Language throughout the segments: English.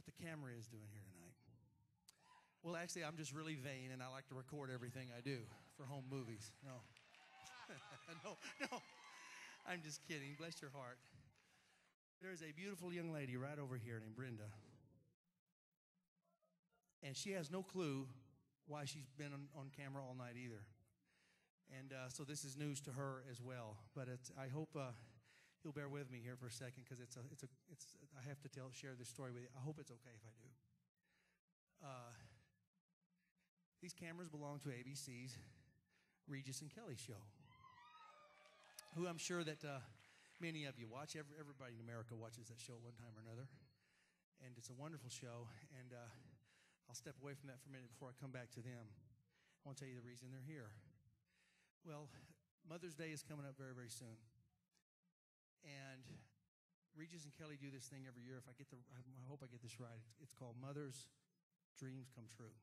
what the camera is doing here tonight. Well, actually, I'm just really vain, and I like to record everything I do for home movies. No. no. I'm just kidding. Bless your heart. There's a beautiful young lady right over here named Brenda. And she has no clue why she's been on camera all night either. And so this is news to her as well. But I hope you'll bear with me here for a second, because I have to share this story with you. I hope it's okay if I do. These cameras belong to ABC's Regis and Kelly show, who I'm sure that many of you watch. Everybody in America watches that show at one time or another. And it's a wonderful show. And I'll step away from that for a minute before I come back to them. I want to tell you the reason they're here. Well, Mother's Day is coming up very, very soon. And Regis and Kelly do this thing every year. I hope I get this right. It's called Mother's Dreams Come True.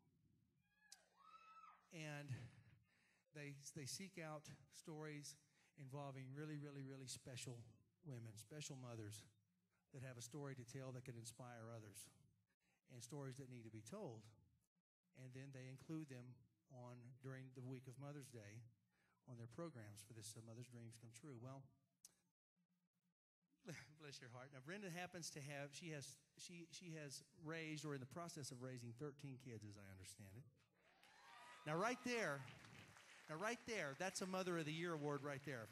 And they seek out stories involving really, really, really special women, special mothers that have a story to tell that could inspire others, and stories that need to be told. And then they include them during the week of Mother's Day on their programs for this Mother's Dreams Come True. Well, bless your heart. Now, Brenda happens to have, she has raised, or in the process of raising, 13 kids, as I understand it. Now, right there, that's a Mother of the Year award right there.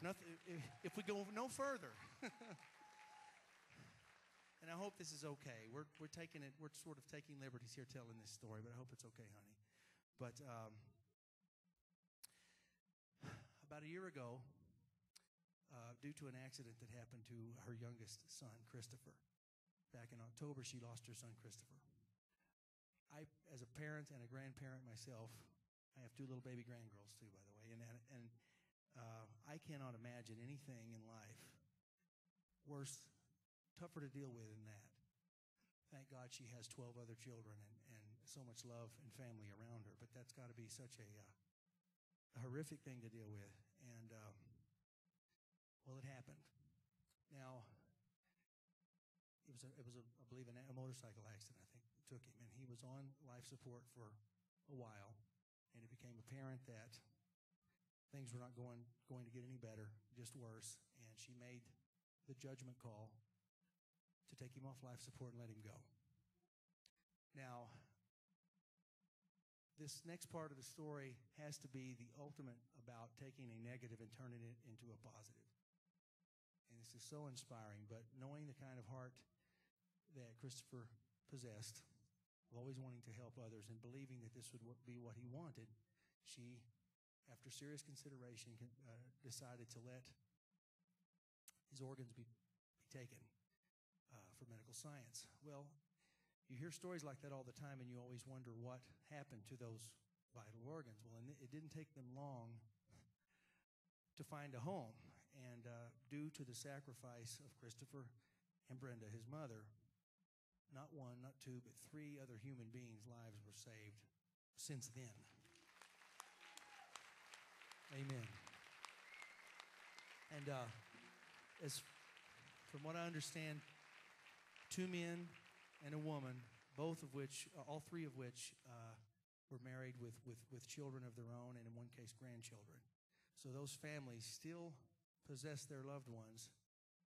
If we go no further, and I hope this is okay. We're sort of taking liberties here telling this story, but I hope it's okay, honey. But about a year ago, due to an accident that happened to her youngest son, Kristofer, back in October, she lost her son, Kristofer. As a parent and a grandparent myself, I have 2 little baby grandgirls too, by the way, and I cannot imagine anything in life worse, tougher to deal with than that. Thank God she has 12 other children and so much love and family around her, but that's got to be such a horrific thing to deal with. And well, it happened. Now, it was I believe a motorcycle accident, I think, took him, and he was on life support for a while. And it became apparent that things were not going to get any better, just worse. And she made the judgment call to take him off life support and let him go. Now, this next part of the story has to be the ultimate about taking a negative and turning it into a positive. And this is so inspiring, but knowing the kind of heart that Kristofer possessed, always wanting to help others and believing that this would be what he wanted, she, after serious consideration, decided to let his organs be taken for medical science. Well, you hear stories like that all the time, and you always wonder what happened to those vital organs. Well, and it didn't take them long to find a home. And due to the sacrifice of Kristofer and Brenda, his mother, not 1, not 2, but 3 other human beings' lives were saved since then. Amen. And from what I understand, 2 men and a woman, all 3 of which were married with children of their own, and in one case, grandchildren. So those families still possess their loved ones,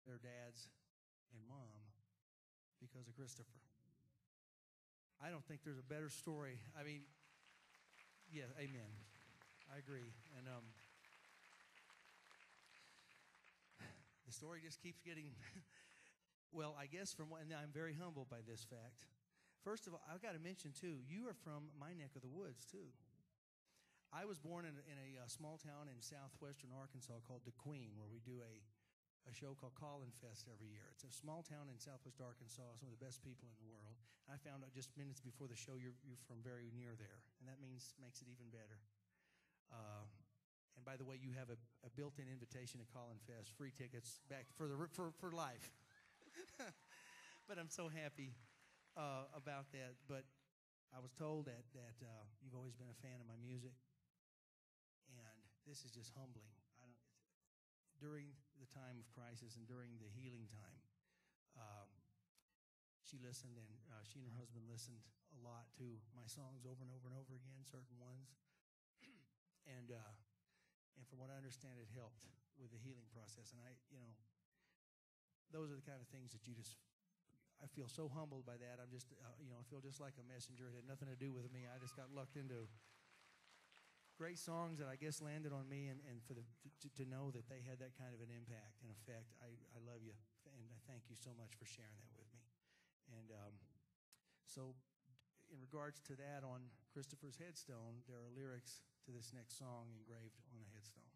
their dads and mom, because of Kristofer. I don't think there's a better story. I mean, yeah, amen. I agree. And the story just keeps getting, well, I guess and I'm very humbled by this fact. First of all, I've got to mention, too, you are from my neck of the woods, too. I was born in a small town in southwestern Arkansas called DeQueen, where we do a show called Colling Fest every year. It's a small town in southwest Arkansas, some of the best people in the world. I found out just minutes before the show you're from very near there, and that makes it even better. And by the way, you have a built-in invitation to Colling Fest, free tickets back for life. But I'm so happy about that. But I was told that you've always been a fan of my music, and this is just humbling. During the time of crisis and during the healing time, she listened, and she and her husband listened a lot to my songs over and over and over again, certain ones. And from what I understand, it helped with the healing process. And those are the kind of things that I feel so humbled by that. I'm just, I feel just like a messenger. It had nothing to do with me. I just got lucked into great songs that I guess landed on me, and to know that they had that kind of an impact and effect. I love you, and I thank you so much for sharing that with me. And so in regards to that, on Kristofer's headstone, there are lyrics to this next song engraved on the headstone.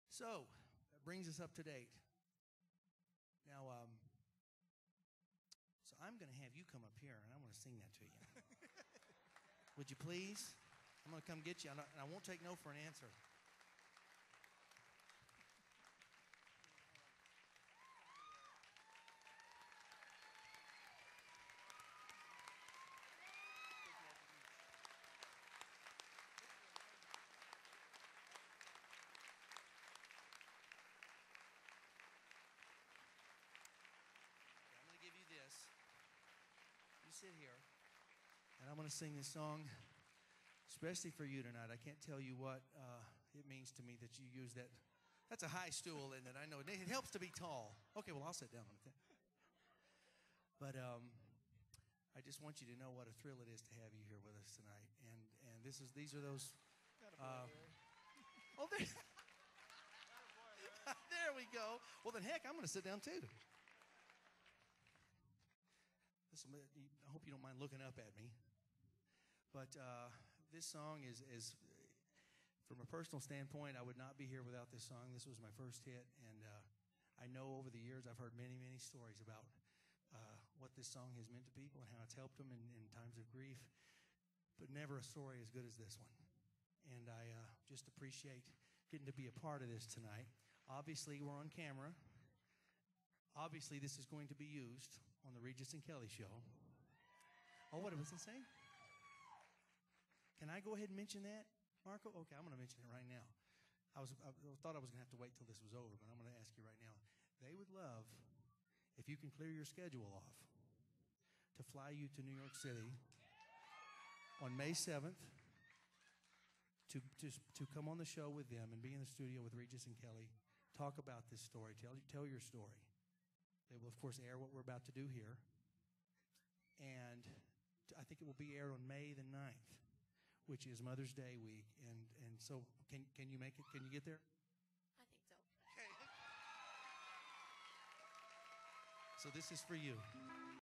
So that brings us up to date. Now, so I'm going to have you come up here, and I'm going to sing that to you. Would you please? I'm going to come get you, and I won't take no for an answer. Sit here, and I'm going to sing this song especially for you tonight. I can't tell you what it means to me that you use that. That's a high stool, isn't it? I know. It helps to be tall. Okay, well, I'll sit down on it. But I just want you to know what a thrill it is to have you here with us tonight. And these are those. Oh, there. There we go. Well, then, heck, I'm going to sit down too. I hope you don't mind looking up at me. But this song is, from a personal standpoint, I would not be here without this song. This was my first hit, and I know over the years I've heard many, many stories about what this song has meant to people and how it's helped them in times of grief, but never a story as good as this one. And I just appreciate getting to be a part of this tonight. Obviously, we're on camera. Obviously, this is going to be used on the Regis and Kelly show. Oh, what was it saying? Can I go ahead and mention that, Marco? Okay, I'm going to mention it right now. I thought I was going to have to wait till this was over, but I'm going to ask you right now. They would love if you can clear your schedule off to fly you to New York City on May 7th to come on the show with them and be in the studio with Regis and Kelly, talk about this story, tell your story. They will, of course, air what we're about to do here. And I think it will be aired on May the 9th, which is Mother's Day week. And so can you make it? Can you get there? I think so. Okay. So this is for you.